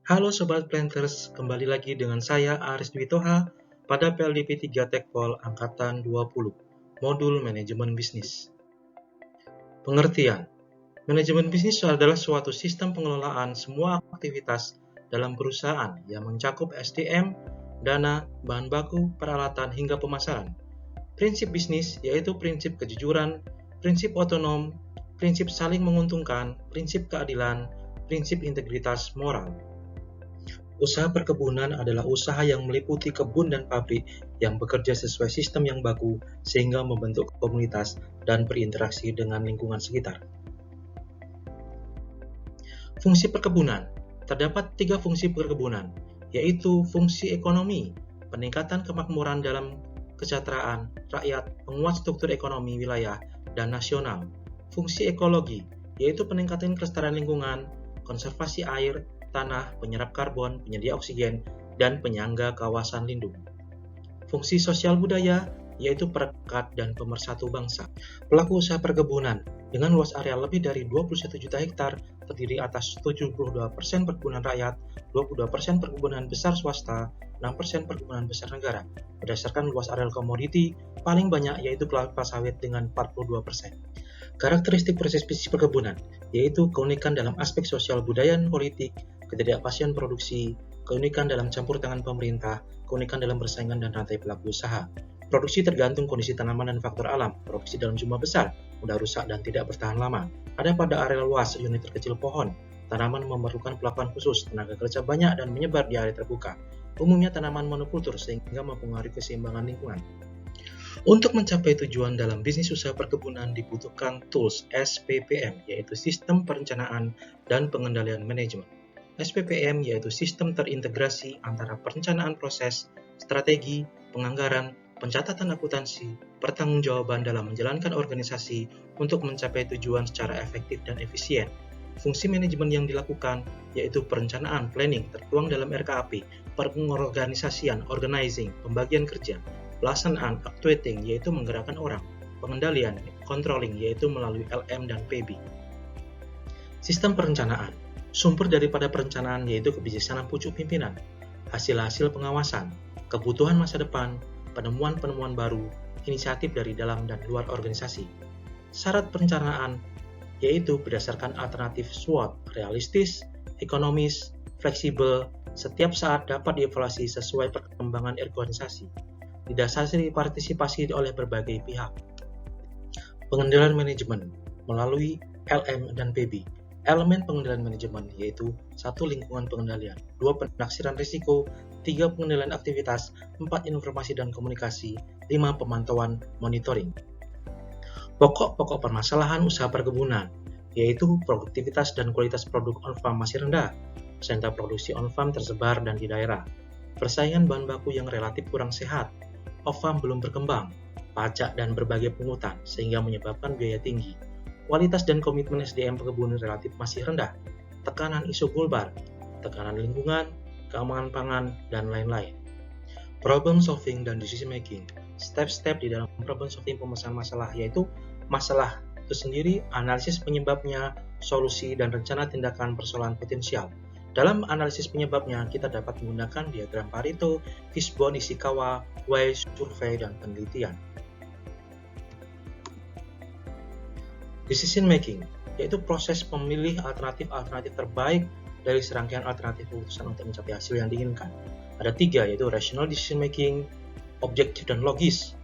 Halo Sobat Planters, kembali lagi dengan saya Aris Dwi Toha pada PLDP 3 Tekpol Angkatan 20, Modul Manajemen Bisnis. Pengertian, manajemen bisnis adalah suatu sistem pengelolaan semua aktivitas dalam perusahaan yang mencakup SDM, dana, bahan baku, peralatan, hingga pemasaran. Prinsip bisnis yaitu prinsip kejujuran, prinsip otonom, prinsip saling menguntungkan, prinsip keadilan, prinsip integritas moral. Usaha perkebunan adalah usaha yang meliputi kebun dan pabrik yang bekerja sesuai sistem yang baku sehingga membentuk komunitas dan berinteraksi dengan lingkungan sekitar. Fungsi perkebunan. Terdapat 3 fungsi perkebunan, yaitu fungsi ekonomi, peningkatan kemakmuran dalam kesejahteraan rakyat, penguat struktur ekonomi wilayah dan nasional. Fungsi ekologi, yaitu peningkatan kelestarian lingkungan, konservasi air, tanah, penyerap karbon, penyedia oksigen, dan penyangga kawasan lindung. Fungsi sosial budaya, yaitu perekat dan pemersatu bangsa. Pelaku usaha perkebunan dengan luas area lebih dari 21 juta hektar terdiri atas 72% perkebunan rakyat, 22% perkebunan besar swasta, 6% perkebunan besar negara. Berdasarkan luas area komoditi, paling banyak yaitu kelapa sawit dengan 42%. Karakteristik proses bisnis perkebunan, yaitu keunikan dalam aspek sosial budaya dan politik, ketidakpastian produksi, keunikan dalam campur tangan pemerintah, keunikan dalam persaingan dan rantai pelaku usaha. Produksi tergantung kondisi tanaman dan faktor alam. Produksi dalam jumlah besar, mudah rusak dan tidak bertahan lama. Ada pada area luas, unit terkecil pohon. Tanaman memerlukan perlakuan khusus, tenaga kerja banyak dan menyebar di area terbuka. Umumnya tanaman monokultur sehingga mempengaruhi keseimbangan lingkungan. Untuk mencapai tujuan dalam bisnis usaha perkebunan dibutuhkan tools SPPM, yaitu Sistem Perencanaan dan Pengendalian Manajemen. SPPM yaitu sistem terintegrasi antara perencanaan proses, strategi, penganggaran, pencatatan akuntansi, pertanggungjawaban dalam menjalankan organisasi untuk mencapai tujuan secara efektif dan efisien. Fungsi manajemen yang dilakukan yaitu perencanaan, planning, tertuang dalam RKAP, pengorganisasian, organizing, pembagian kerja, pelaksanaan, actuating, yaitu menggerakkan orang, pengendalian, controlling, yaitu melalui LM dan PB. Sistem perencanaan. Sumber daripada perencanaan yaitu kebijaksanaan pucuk pimpinan, hasil-hasil pengawasan, kebutuhan masa depan, penemuan-penemuan baru, inisiatif dari dalam dan luar organisasi. Syarat perencanaan yaitu berdasarkan alternatif SWOT, realistis, ekonomis, fleksibel, setiap saat dapat dievaluasi sesuai perkembangan organisasi, didasari partisipasi oleh berbagai pihak. Pengendalian manajemen melalui LM dan PB. Elemen pengendalian manajemen yaitu 1. Lingkungan pengendalian, 2. Penaksiran risiko, 3. Pengendalian aktivitas, 4. Informasi dan komunikasi, 5. Pemantauan monitoring. Pokok-pokok permasalahan usaha perkebunan yaitu produktivitas dan kualitas produk on-farm masih rendah, persentase produksi on-farm tersebar dan di daerah, persaingan bahan baku yang relatif kurang sehat, off-farm belum berkembang, pajak dan berbagai pungutan sehingga menyebabkan biaya tinggi, kualitas dan komitmen SDM perkebunan relatif masih rendah, tekanan isu global, tekanan lingkungan, keamanan pangan, dan lain-lain. Problem solving dan decision making. Step-step di dalam problem solving pemecahan masalah yaitu masalah itu sendiri, analisis penyebabnya, solusi, dan rencana tindakan persoalan potensial. Dalam analisis penyebabnya, kita dapat menggunakan diagram Pareto, Fishbone, Ishikawa, Weiss, survei, dan penelitian. Decision making, yaitu proses memilih alternatif-alternatif terbaik dari serangkaian alternatif keputusan untuk mencapai hasil yang diinginkan. Ada 3, yaitu rational decision making, objektif dan logis,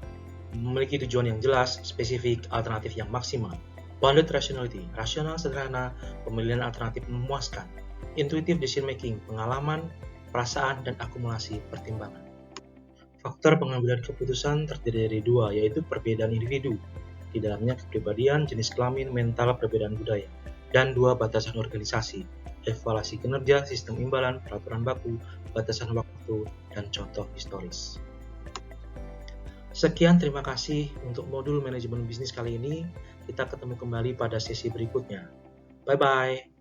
memiliki tujuan yang jelas, spesifik, alternatif yang maksimal. Bounded rationality, rasional sederhana, pemilihan alternatif memuaskan. Intuitive decision making, pengalaman, perasaan, dan akumulasi pertimbangan. Faktor pengambilan keputusan terdiri dari 2, yaitu perbedaan individu, di dalamnya kepribadian, jenis kelamin, mental, perbedaan budaya, dan 2, batasan organisasi, evaluasi kinerja, sistem imbalan, peraturan baku, batasan waktu, dan contoh historis. Sekian, terima kasih untuk modul manajemen bisnis kali ini. Kita ketemu kembali pada sesi berikutnya. Bye-bye.